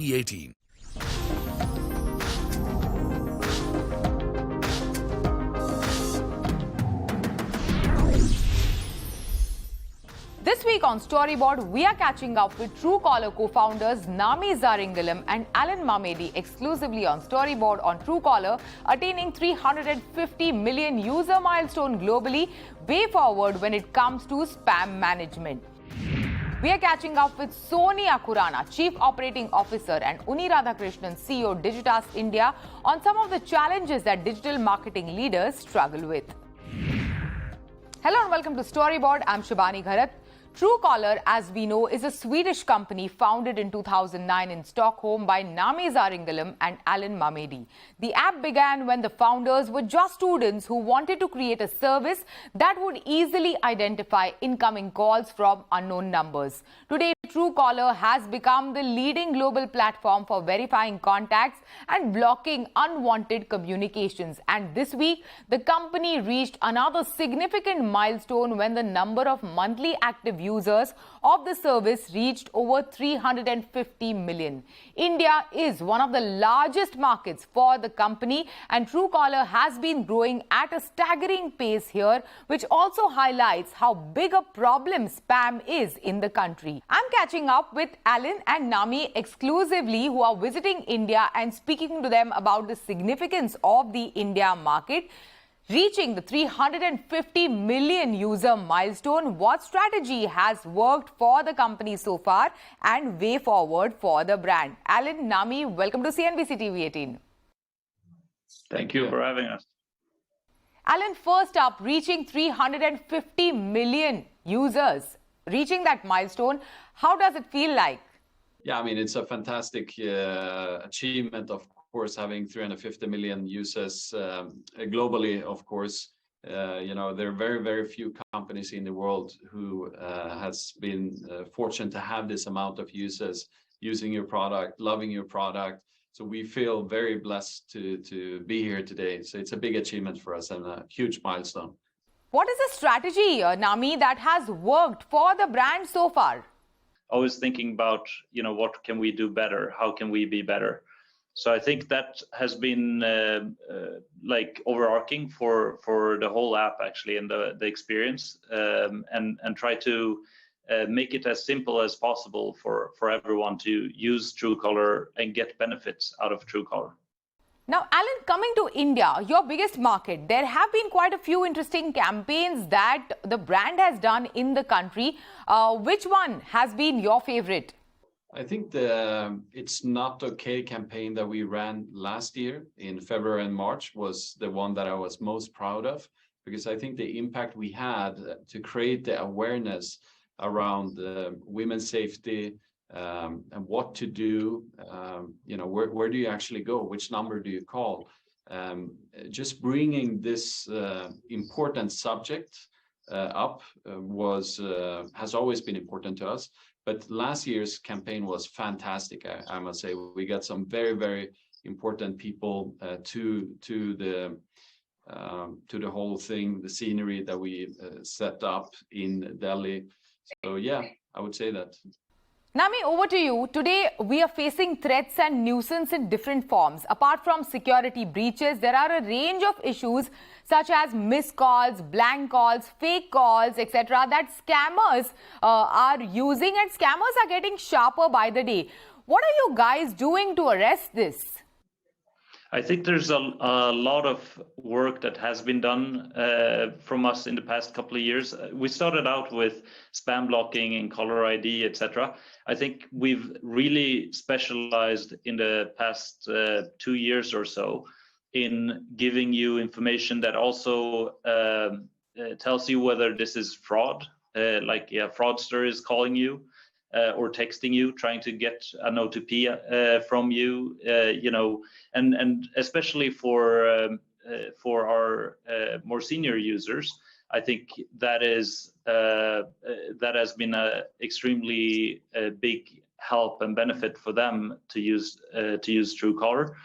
CNBC-TV18. This week on Storyboard, we are catching up with Truecaller co-founders Nami Zarringhalam and Alan Mamedi exclusively on Storyboard on Truecaller, attaining 350 million user milestone globally, way forward when it comes to spam management. We are catching up with Sonia Khurana, Chief Operating Officer, and Unny Radhakrishnan, CEO Digitas India, on some of the challenges that digital marketing leaders struggle with. Hello and welcome to Storyboard. I'm Shibani Gharat. Truecaller, as we know, is a Swedish company founded in 2009 in Stockholm by Nami Zarringhalam and Alan Mamedi. The app began when the founders were just students who wanted to create a service that would easily identify incoming calls from unknown numbers. Today, Truecaller has become the leading global platform for verifying contacts and blocking unwanted communications. And this week, the company reached another significant milestone when the number of monthly active users of the service reached over 350 million. India is one of the largest markets for the company, and Truecaller has been growing at a staggering pace here, which also highlights how big a problem spam is in the country. I'm catching up with Alan and Nami exclusively, who are visiting India, and speaking to them about the significance of the India market. Reaching the 350 million user milestone, what strategy has worked for the company so far and way forward for the brand? Alan, Nami, welcome to CNBC-TV18. Thank you for having us. Alan, first up, reaching 350 million users, reaching that milestone, how does it feel like? Yeah, I mean, it's a fantastic achievement, of course, having 350 million users globally, of course. You know, there are very, very few companies in the world who has been fortunate to have this amount of users using your product, loving your product. So we feel very blessed to be here today. So it's a big achievement for us and a huge milestone. What is the strategy, Nami, that has worked for the brand so far? Always thinking about, you know, what can we do better? How can we be better? So I think that has been like overarching for the whole app actually, and the experience, and try to make it as simple as possible for everyone to use Truecaller and get benefits out of Truecaller. Now, Alan, coming to India, your biggest market, there have been quite a few interesting campaigns that the brand has done in the country. Which one has been your favorite? I think the It's Not Okay campaign that we ran last year in February and March was the one that I was most proud of, because I think the impact we had to create the awareness around women's safety, and what to do, you know, where do you actually go, which number do you call, just bringing this important subject up has always been important to us. But last year's campaign was fantastic, I must say. We got some very, very important people to the whole thing, the scenery that we set up in Delhi. So yeah, I would say that. Nami, over to you. Today, we are facing threats and nuisance in different forms. Apart from security breaches, there are a range of issues such as missed calls, blank calls, fake calls, etc. that scammers are using, and scammers are getting sharper by the day. What are you guys doing to arrest this? I think there's a lot of work that has been done from us in the past couple of years. We started out with spam blocking and caller ID, etc. I think we've really specialized in the past 2 years or so in giving you information that also tells you whether this is fraud, like a fraudster is calling you or texting you, trying to get an OTP from you, you know, and especially for our more senior users, I think that has been a extremely big help and benefit for them to use Truecaller.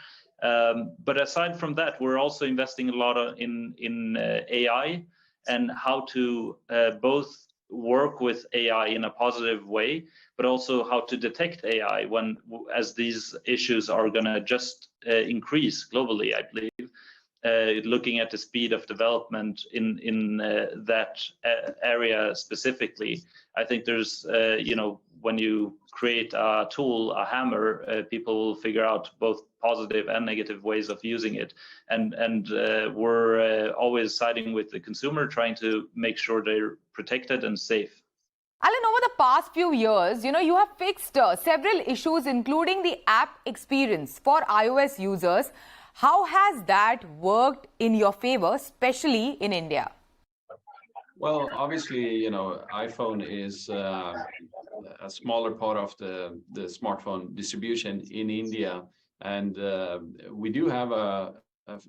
But aside from that, we're also investing a lot in AI and how to both work with AI in a positive way, but also how to detect AI as these issues are going to just increase globally, I believe. Looking at the speed of development in that area specifically, I think there's, when you create a tool, a hammer, people will figure out both positive and negative ways of using it. And we're always siding with the consumer, trying to make sure they're protected and safe. Alan, over the past few years, you have fixed several issues, including the app experience for iOS users. How has that worked in your favor, especially in India? Well, obviously, iPhone is a smaller part of the smartphone distribution in India. And we do have a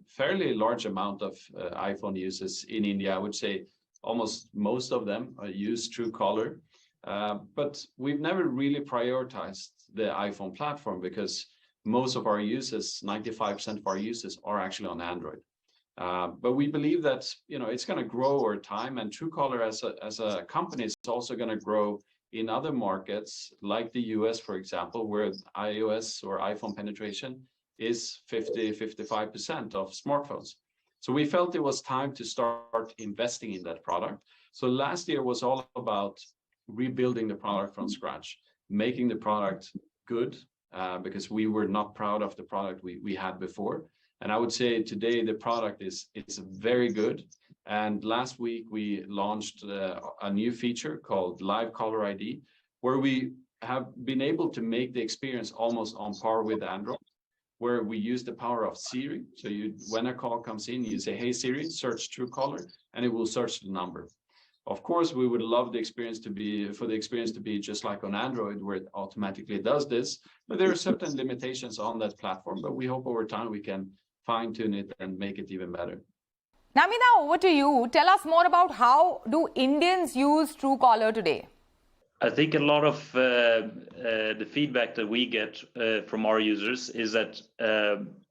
fairly large amount of iPhone users in India. I would say almost most of them use Truecaller. But we've never really prioritized the iPhone platform because most of our users, 95% of our users, are actually on Android. But we believe that it's going to grow over time, and Truecaller as a company is also going to grow in other markets like the US, for example, where iOS or iPhone penetration is 50-55% of smartphones. So we felt it was time to start investing in that product. So last year was all about rebuilding the product from scratch, making the product good, because we were not proud of the product we had before. And I would say today the product is very good. And last week we launched a new feature called Live Caller ID, where we have been able to make the experience almost on par with Android, where we use the power of Siri. So when a call comes in, you say, "Hey Siri, search Truecaller," and it will search the number. Of course, we would love the experience to be just like on Android, where it automatically does this. But there are certain limitations on that platform. But we hope over time we can fine-tune it and make it even better. Nami, now over to you. Tell us more about how do Indians use Truecaller today? I think a lot of the feedback that we get from our users is that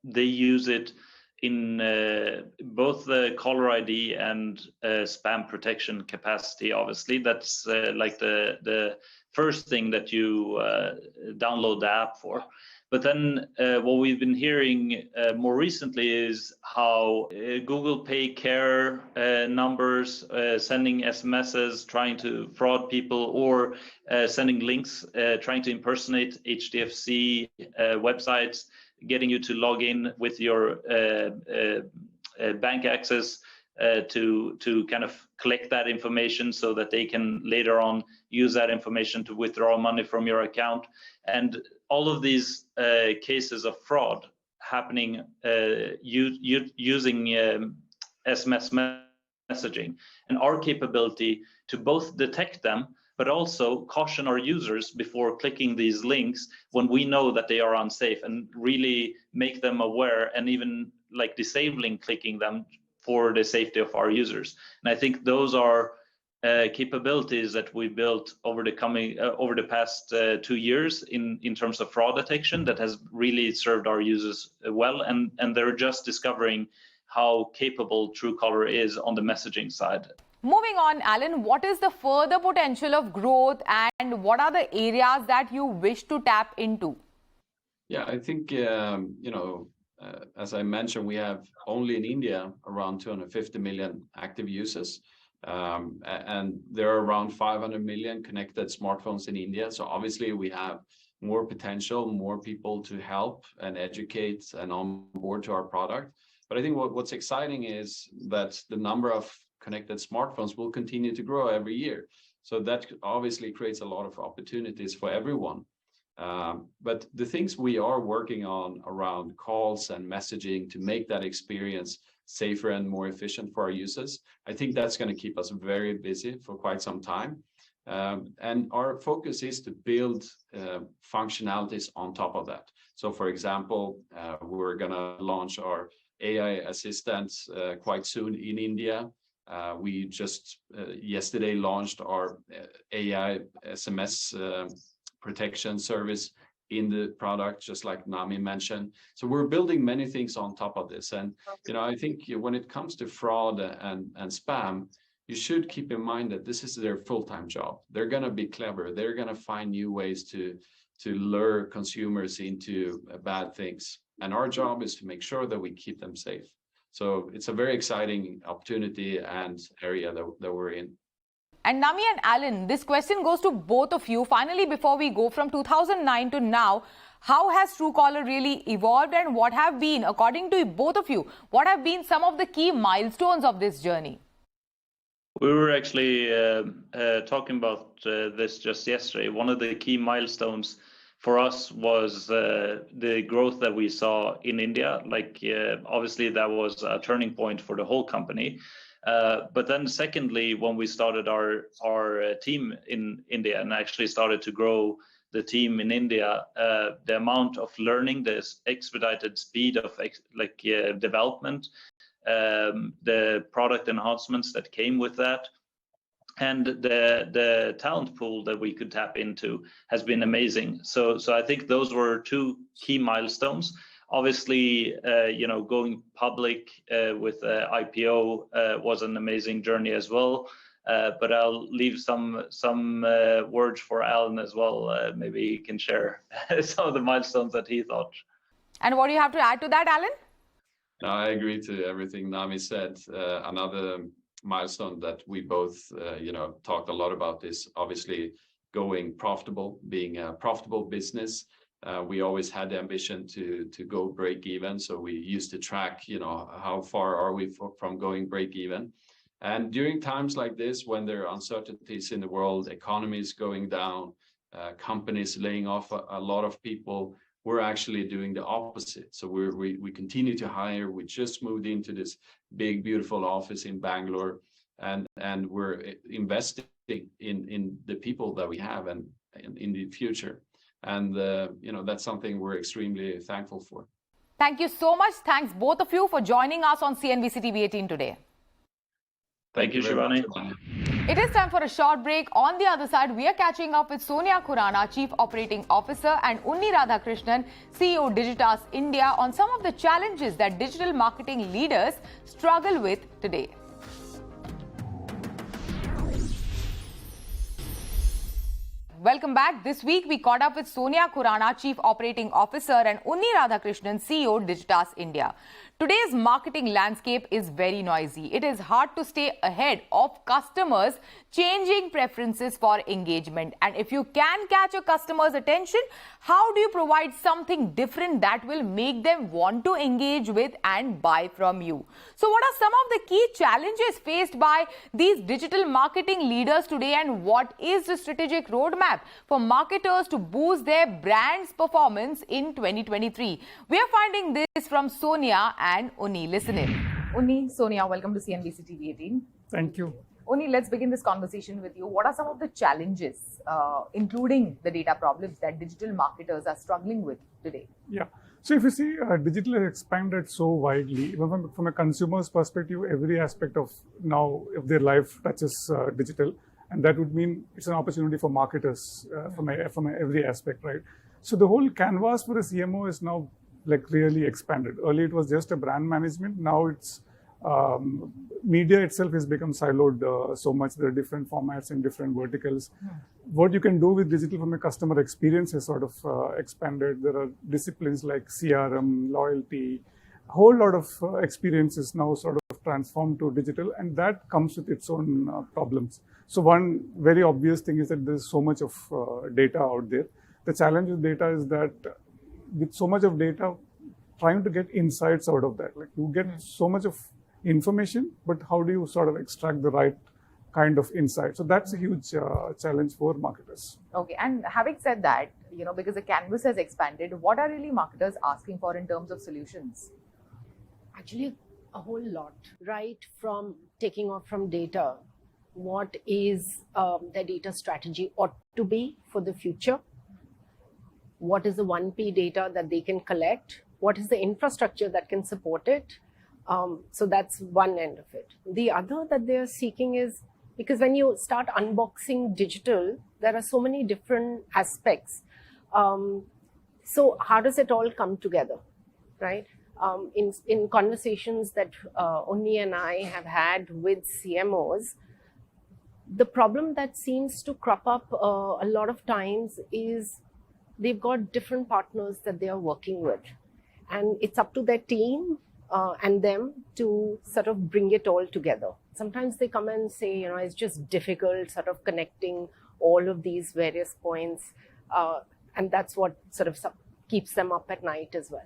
they use it in both the caller ID and spam protection capacity. Obviously, that's like the first thing that you download the app for. But then what we've been hearing more recently is how Google Pay Care numbers, sending SMSs, trying to fraud people, or sending links, trying to impersonate HDFC websites, getting you to log in with your bank access to kind of collect that information so that they can later on use that information to withdraw money from your account. And all of these cases of fraud happening using SMS messaging, and our capability to both detect them but also caution our users before clicking these links when we know that they are unsafe, and really make them aware, and even like disabling clicking them for the safety of our users. And I think those are capabilities that we built over the past 2 years in terms of fraud detection that has really served our users well, and they're just discovering how capable Truecaller is on the messaging side. Moving on, Alan, what is the further potential of growth, and what are the areas that you wish to tap into? Yeah, I think, as I mentioned, we have only in India around 250 million active users. And there are around 500 million connected smartphones in India. So obviously we have more potential, more people to help and educate and onboard to our product. But I think what's exciting is that the number of connected smartphones will continue to grow every year. So that obviously creates a lot of opportunities for everyone. But the things we are working on around calls and messaging to make that experience safer and more efficient for our users, I think that's going to keep us very busy for quite some time. And our focus is to build functionalities on top of that. So for example, we're going to launch our AI assistants quite soon in India. We just yesterday launched our AI SMS protection service in the product, just like Nami mentioned. So we're building many things on top of this. And I think when it comes to fraud and spam, you should keep in mind that this is their full-time job. They're going to be clever. They're going to find new ways to lure consumers into bad things. And our job is to make sure that we keep them safe. So it's a very exciting opportunity and area that we're in. And Nami and Alan, this question goes to both of you. Finally, before we go from 2009 to now, how has Truecaller really evolved, and what have been, according to both of you, what have been some of the key milestones of this journey? We were actually talking about this just yesterday. One of the key milestones for us was the growth that we saw in India. Like, obviously, that was a turning point for the whole company. But then secondly, when we started our team in India and actually started to grow the team in India, the amount of learning, the expedited speed of development, the product enhancements that came with that, and the talent pool that we could tap into has been amazing. So I think those were two key milestones. Obviously, going public with IPO was an amazing journey as well. But I'll leave some words for Alan as well. Maybe he can share some of the milestones that he thought. And what do you have to add to that, Alan? No, I agree to everything Nami said. Another milestone that we both, talked a lot about is obviously going profitable, being a profitable business. We always had the ambition to go break even. So we used to track, how far are we from going break even. And during times like this, when there are uncertainties in the world, economies going down, companies laying off a lot of people, we're actually doing the opposite. So we continue to hire. We just moved into this big, beautiful office in Bangalore, and we're investing in the people that we have and in the future. And that's something we're extremely thankful for. Thank you so much. Thanks both of you for joining us on CNBC-TV18 today. Thank you, Shivani. It is time for a short break. On the other side, we are catching up with Sonia Khurana, Chief Operating Officer, and Unny Radhakrishnan, CEO Digitas India, on some of the challenges that digital marketing leaders struggle with today. Welcome back. This week, we caught up with Sonia Khurana, Chief Operating Officer, and Unny Radhakrishnan, CEO Digitas India. Today's marketing landscape is very noisy. It is hard to stay ahead of customers' changing preferences for engagement. And if you can catch a customer's attention, how do you provide something different that will make them want to engage with and buy from you? So what are some of the key challenges faced by these digital marketing leaders today, and what is the strategic roadmap for marketers to boost their brand's performance in 2023? We are finding this from Sonia and Unny. Listen in. Unny, Sonia, welcome to CNBC-TV18. Thank you. Unny, let's begin this conversation with you. What are some of the challenges, including the data problems, that digital marketers are struggling with today? Yeah. So if you see, digital has expanded so widely. Even from a consumer's perspective, every aspect of now of their life touches digital. And that would mean it's an opportunity for marketers from every aspect, right? So the whole canvas for a CMO is now really expanded. Earlier it was just a brand management. Now it's media itself has become siloed so much. There are different formats and different verticals. What you can do with digital from a customer experience has sort of expanded. There are disciplines like CRM, loyalty, a whole lot of experiences now sort of transformed to digital, and that comes with its own problems. So one very obvious thing is that there's so much of data out there. The challenge with data is that with so much of data, trying to get insights out of that, like you get so much of information, but how do you sort of extract the right kind of insight? So that's a huge challenge for marketers. Okay, and having said that, because the canvas has expanded, what are really marketers asking for in terms of solutions? Actually, a whole lot, right? From taking off from data, what is the data strategy ought to be for the future? What is the 1P data that they can collect? What is the infrastructure that can support it? So that's one end of it. The other that they're seeking is, because when you start unboxing digital, there are so many different aspects. So how does it all come together, right? In conversations that Unny and I have had with CMOs, The problem that seems to crop up a lot of times is they've got different partners that they are working with. And it's up to their team and them to sort of bring it all together. Sometimes they come and say, it's just difficult sort of connecting all of these various points. And that's what sort of keeps them up at night as well.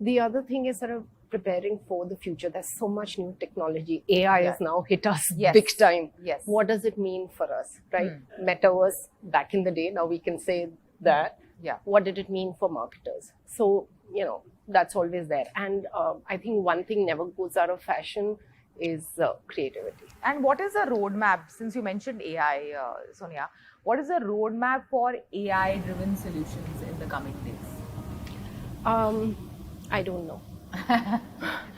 The other thing is sort of preparing for the future. There's so much new technology. AI has now hit us big time. Yes. What does it mean for us, right? Metaverse, back in the day, now we can say that. Yeah. What did it mean for marketers? So, that's always there. And I think one thing never goes out of fashion is creativity. And what is a roadmap, since you mentioned AI, Sonia, what is a roadmap for AI-driven solutions in the coming days? I don't know.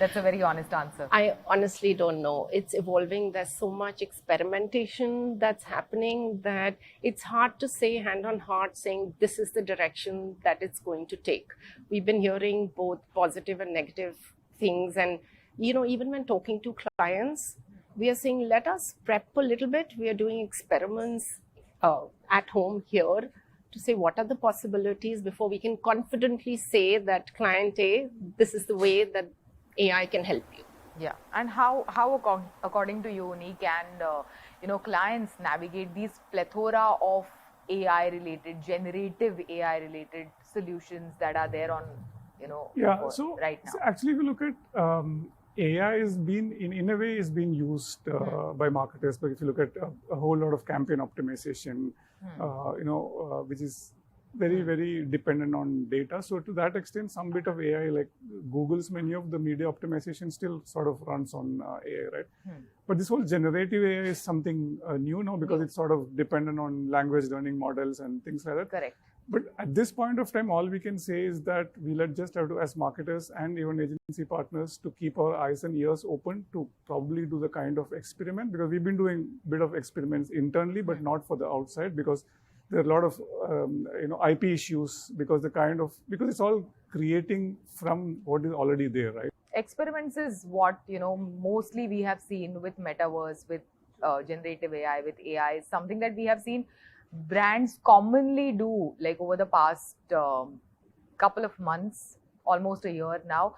That's a very honest answer. I honestly don't know. It's evolving. There's so much experimentation that's happening that it's hard to say hand on heart saying this is the direction that it's going to take. We've been hearing both positive and negative things. And, even when talking to clients, we are saying, let us prep a little bit. We are doing experiments at home here to say what are the possibilities before we can confidently say that client A, this is the way that AI can help you. Yeah. And how according to you, Unny, can clients navigate these plethora of AI-related, generative AI-related solutions that are there on, so right now? So actually, if you look at AI is being in a way is being used by marketers. But if you look at a whole lot of campaign optimization, which is very, very dependent on data. So to that extent, some bit of AI, like Google's menu of the media optimization still sort of runs on AI, right? But this whole generative AI is something new now because it's sort of dependent on language learning models and things like that. Correct. But at this point of time, all we can say is that we'll just have to, as marketers and even agency partners, to keep our eyes and ears open to probably do the kind of experiment, because we've been doing a bit of experiments internally, but not for the outside, because there are a lot of IP issues because it's all creating from what is already there, right? Experiments is what mostly we have seen with metaverse, with generative AI, with AI, is something that we have seen brands commonly do, like over the past couple of months, almost a year now.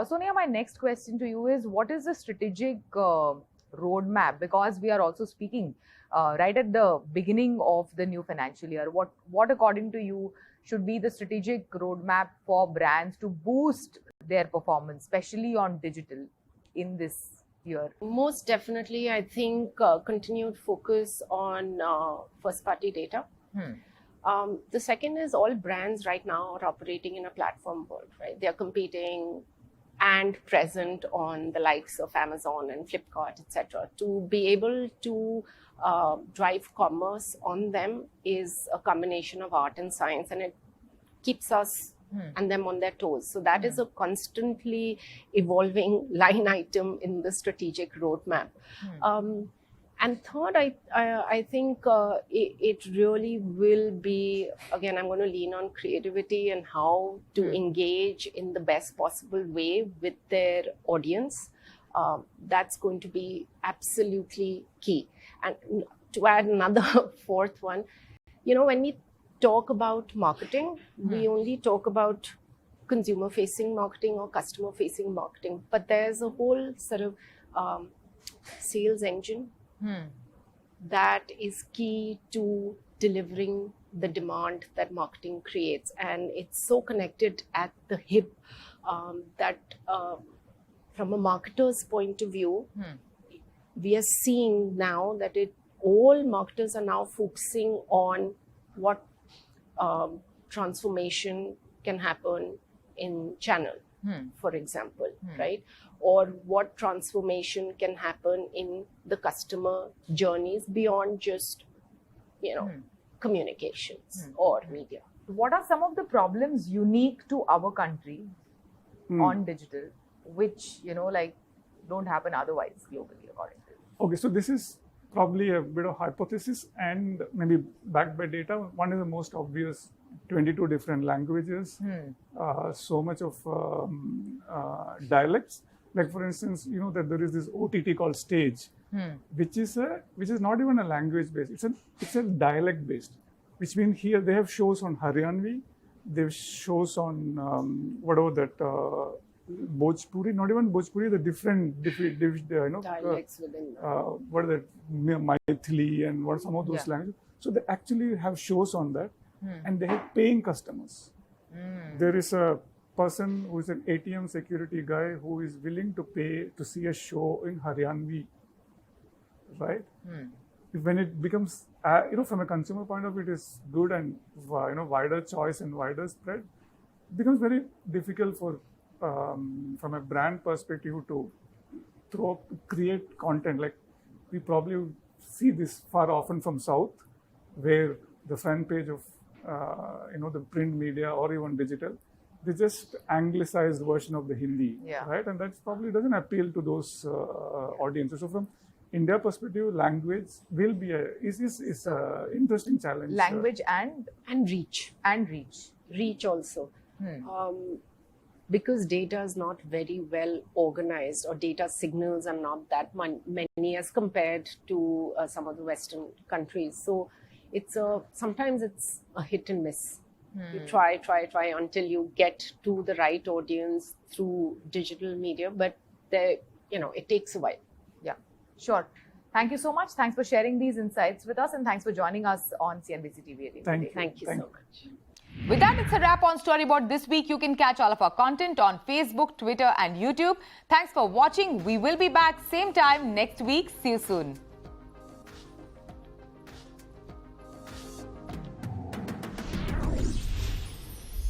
Sonia, my next question to you is, what is the strategic roadmap? Because we are also speaking right at the beginning of the new financial year. What according to you should be the strategic roadmap for brands to boost their performance, especially on digital in this year? Most definitely, I think continued focus on first-party data. The second is all brands right now are operating in a platform world, right? They're competing and present on the likes of Amazon and Flipkart, etc. To be able to drive commerce on them is a combination of art and science, and it keeps us and them on their toes. So that is a constantly evolving line item in the strategic roadmap. And third, I think it really will be, again, I'm going to lean on creativity and how to engage in the best possible way with their audience. That's going to be absolutely key. And to add another fourth one, when we talk about marketing, we only talk about consumer-facing marketing or customer-facing marketing, but there's a whole sort of sales engine that is key to delivering the demand that marketing creates. And it's so connected at the hip that from a marketer's point of view, we are seeing now that all marketers are now focusing on what transformation can happen in channel, for example, right? Or what transformation can happen in the customer journeys beyond just, communications or media. What are some of the problems unique to our country on digital, which, don't happen otherwise globally, according to you? Okay, so this is probably a bit of hypothesis and maybe backed by data. One is the most obvious: 22 different languages, so much of dialects. Like for instance, you know that there is this OTT called Stage, which is not even a language based. It's a dialect based, which means here they have shows on Haryanvi, they have shows on whatever that Bhojpuri, not even Bhojpuri, the different Dialects within what are that Maithili and what some of those languages. So they actually have shows on that, and they have paying customers. There is a person who is an ATM security guy who is willing to pay to see a show in Haryanvi, right? When it becomes, from a consumer point of view, it is good and wider choice and wider spread. It becomes very difficult for from a brand perspective to create content. Like we probably see this far often from South, where the front page of the print media or even digital, they just anglicized version of the Hindi, right? And that probably doesn't appeal to those audiences. So from India perspective, language will be is a interesting challenge. Language and reach. Reach also. Because data is not very well organized, or data signals are not that many as compared to some of the Western countries. So sometimes it's a hit and miss. You try until you get to the right audience through digital media, but it takes a while. Yeah, sure. Thank you so much. Thanks for sharing these insights with us, and thanks for joining us on CNBC-TV18. Thank you so much. With that, it's a wrap on Storyboard this week. You can catch all of our content on Facebook, Twitter and YouTube. Thanks for watching. We will be back same time next week. See you soon.